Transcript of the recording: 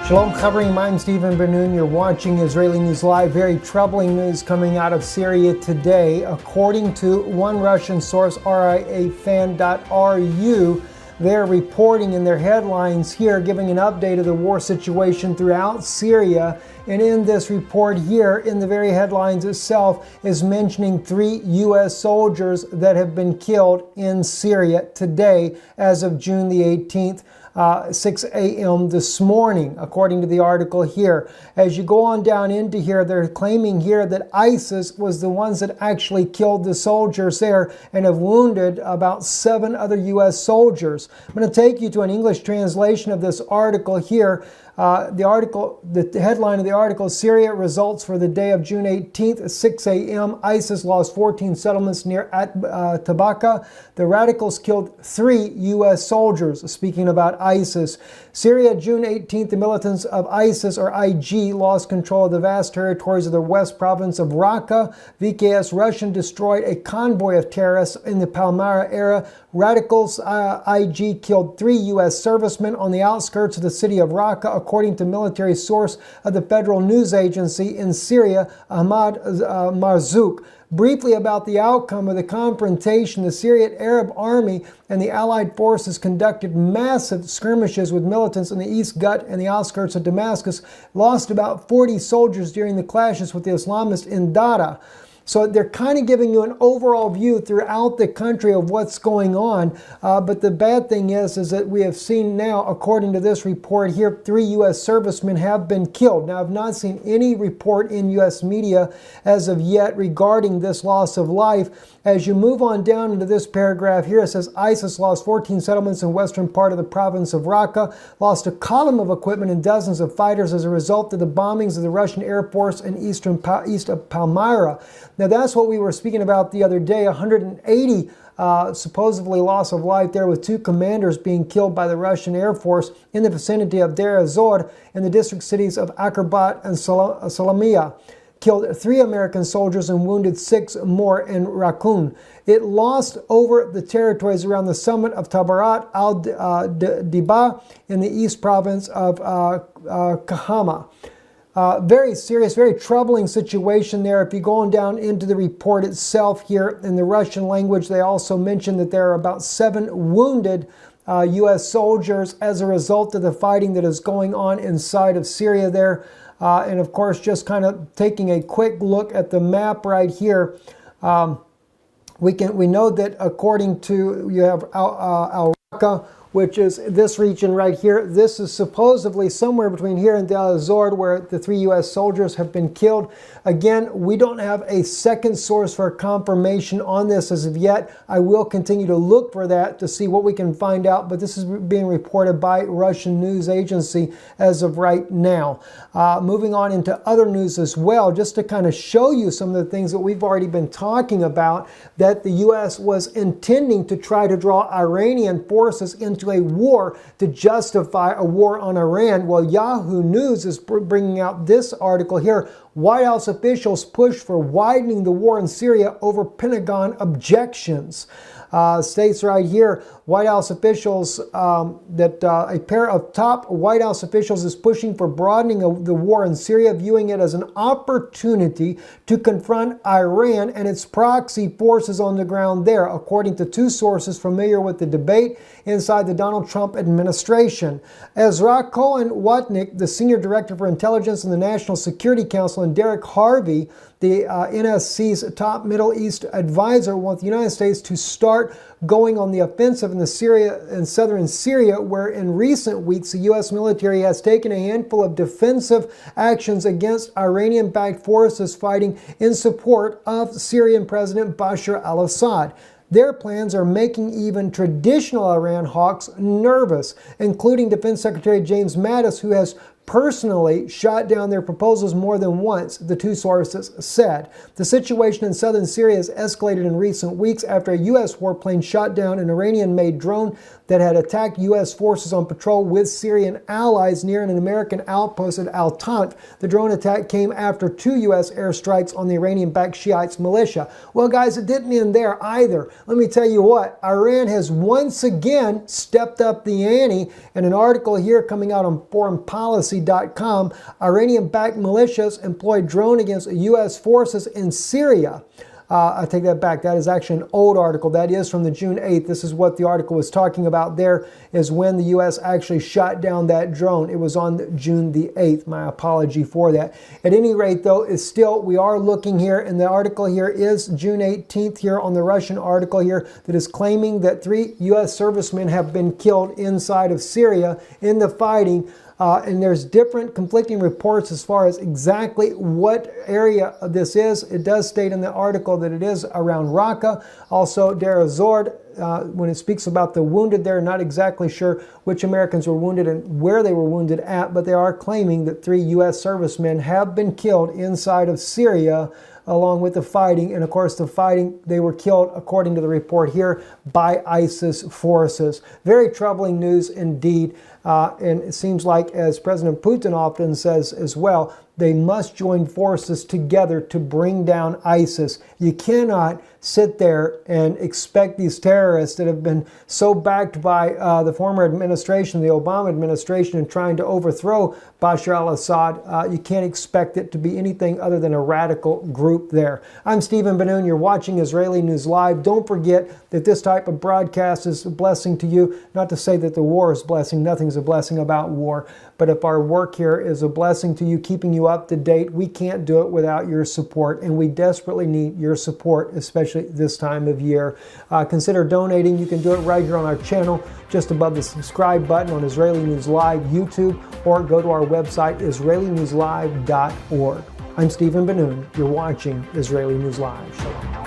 Shalom Chavrim, I'm Stephen Ben-Nun. You're watching Israeli News Live. Very troubling news coming out of Syria today. According to one Russian source, riafan.ru, they're reporting in their headlines here, giving an update of the war situation throughout Syria. And in this report here, in the very headlines itself, is mentioning 3 U.S. soldiers that have been killed in Syria today as of June the 18th. 6 a.m. this morning, according to the article here. As you go on down into here, they're claiming here that ISIS was the ones that actually killed the soldiers there and have wounded about 7 other U.S. soldiers. I'm going to take you to an English translation of this article here. The headline of the article, Syria results for the day of June 18th, 6 a.m. ISIS lost 14 settlements near Tabaka. The radicals killed 3 U.S. soldiers. Speaking about ISIS. Syria, June 18th, the militants of ISIS, or IG, lost control of the vast territories of the west province of Raqqa. VKS Russian destroyed a convoy of terrorists in the Palmyra area. Radicals IG killed 3 U.S. servicemen on the outskirts of the city of Raqqa, according to military source of the federal news agency in Syria, Ahmad Marzouk. Briefly about the outcome of the confrontation, the Syrian Arab Army and the Allied forces conducted massive skirmishes with militants in the East Gut and the outskirts of Damascus, lost about 40 soldiers during the clashes with the Islamists in Dara. So they're kind of giving you an overall view throughout the country of what's going on. But the bad thing is that we have seen now, according to this report here, 3 U.S. servicemen have been killed. Now, I've not seen any report in U.S. media as of yet regarding this loss of life. As you move on down into this paragraph here, it says ISIS lost 14 settlements in western part of the province of Raqqa, lost a column of equipment and dozens of fighters as a result of the bombings of the Russian Air Force in east of Palmyra. Now, that's what we were speaking about the other day, 180 supposedly loss of life there, with 2 commanders being killed by the Russian Air Force in the vicinity of Deir ez-Zor in the district cities of Akrabat and Salamiyah. Killed 3 American soldiers and wounded 6 more in Raqqa. It lost over the territories around the summit of Tabarat al-Diba in the east province of Kahama. Very serious, very troubling situation there. If you go on down into the report itself here in the Russian language, they also mention that there are about 7 wounded U.S. soldiers as a result of the fighting that is going on inside of Syria there. And of course, just kind of taking a quick look at the map right here, we know that according to, you have Al-Raqqa, which is this region right here. This is supposedly somewhere between here and Deir ez-Zor, where the 3 U.S. soldiers have been killed. Again, we don't have a second source for confirmation on this as of yet. I will continue to look for that to see what we can find out, but this is being reported by Russian news agency as of right now. Moving on into other news as well, just to kind of show you some of the things that we've already been talking about, that the U.S. was intending to try to draw Iranian forces into a war to justify a war on Iran. Well, Yahoo News is bringing out this article here. White House officials push for widening the war in Syria over Pentagon objections. States right here, White House officials, a pair of top White House officials is pushing for broadening of the war in Syria, viewing it as an opportunity to confront Iran and its proxy forces on the ground there, according to 2 sources familiar with the debate inside the Donald Trump administration. Ezra Cohen-Watnick, the senior director for intelligence in the National Security Council, and Derek Harvey, the NSC's top Middle East advisor, want the United States to start going on the offensive in southern Syria, where in recent weeks the U.S. military has taken a handful of defensive actions against Iranian-backed forces fighting in support of Syrian President Bashar al-Assad. Their plans are making even traditional Iran hawks nervous, including Defense Secretary James Mattis, who has personally shot down their proposals more than once, the 2 sources said. The situation in southern Syria has escalated in recent weeks after a U.S. warplane shot down an Iranian-made drone that had attacked U.S. forces on patrol with Syrian allies near an American outpost at Al-Tanf. The drone attack came after 2 U.S. airstrikes on the Iranian-backed Shiites militia. Well, guys, it didn't end there either. Let me tell you what, Iran has once again stepped up the ante, and an article here coming out on Foreign Policy policy.com, Iranian-backed militias employ drone against U.S. forces in Syria. I take that back. That is actually an old article. That is from the June 8th. This is what the article was talking about. There is when the U.S. actually shot down that drone. It was on June the 8th. My apology for that. At any rate, though, is still, we are looking here, and the article here is June 18th here on the Russian article here that is claiming that 3 U.S. servicemen have been killed inside of Syria in the fighting. And there's different conflicting reports as far as exactly what area this is. It does state in the article that it is around Raqqa. Also, Deir ez-Zor, when it speaks about the wounded, they're not exactly sure which Americans were wounded and where they were wounded at, but they are claiming that 3 U.S. servicemen have been killed inside of Syria along with the fighting. And of course, the fighting, they were killed, according to the report here, by ISIS forces. Very troubling news indeed. And it seems like, as President Putin often says as well, they must join forces together to bring down ISIS. You cannot sit there and expect these terrorists that have been so backed by the former administration, the Obama administration, in trying to overthrow Bashar al-Assad. You can't expect it to be anything other than a radical group there. I'm Stephen Ben-Nun. You're watching Israeli News Live. Don't forget that this type of broadcast is a blessing to you. Not to say that the war is a blessing. Nothing's a blessing about war. But if our work here is a blessing to you, keeping you up to date, we can't do it without your support. And we desperately need your support, especially this time of year. Consider donating. You can do it right here on our channel, just above the subscribe button on Israeli News Live YouTube, or go to our website, israelinewslive.org. I'm Stephen Ben-Nun. You're watching Israeli News Live. Shalom.